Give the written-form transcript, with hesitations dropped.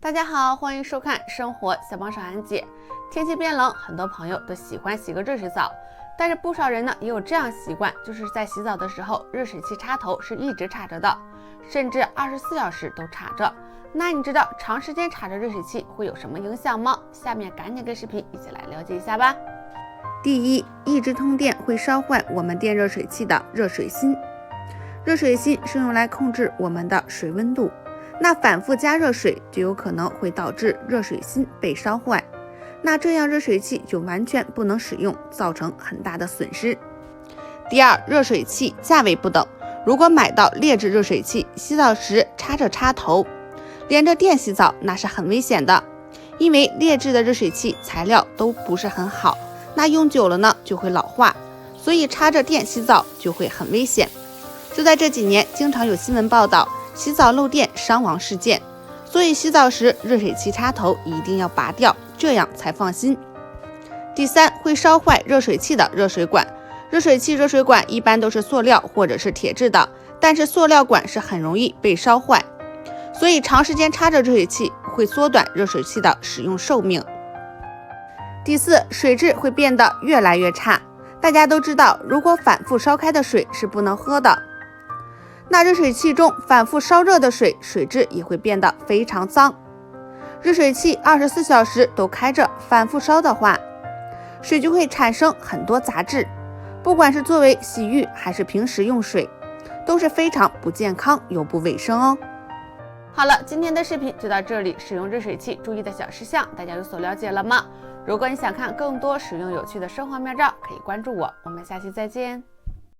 大家好，欢迎收看生活小帮手安姐。天气变冷，很多朋友都喜欢洗个热水澡，但是不少人呢也有这样习惯，就是在洗澡的时候，热水器插头是一直插着的，甚至24小时都插着。那你知道长时间插着热水器会有什么影响吗？下面赶紧跟视频一起来了解一下吧。第一，一直通电会烧坏我们电热水器的热水芯。热水芯是用来控制我们的水温度，那反复加热水就有可能会导致热水芯被烧坏，那这样热水器就完全不能使用，造成很大的损失。第二，热水器价位不等，如果买到劣质热水器，洗澡时插着插头，连着电洗澡，那是很危险的，因为劣质的热水器材料都不是很好，那用久了呢就会老化，所以插着电洗澡就会很危险。就在这几年，经常有新闻报道洗澡漏电伤亡事件，所以洗澡时热水器插头一定要拔掉，这样才放心。第三，会烧坏热水器的热水管。热水器热水管一般都是塑料或者是铁质的，但是塑料管是很容易被烧坏，所以长时间插着热水器会缩短热水器的使用寿命。第四，水质会变得越来越差。大家都知道，如果反复烧开的水是不能喝的，那热水器中反复烧热的水，水质也会变得非常脏。热水器24小时都开着，反复烧的话，水就会产生很多杂质，不管是作为洗浴还是平时用水，都是非常不健康又不卫生哦。好了，今天的视频就到这里，使用热水器注意的小事项大家有所了解了吗？如果你想看更多实用有趣的生活妙招，可以关注我，我们下期再见。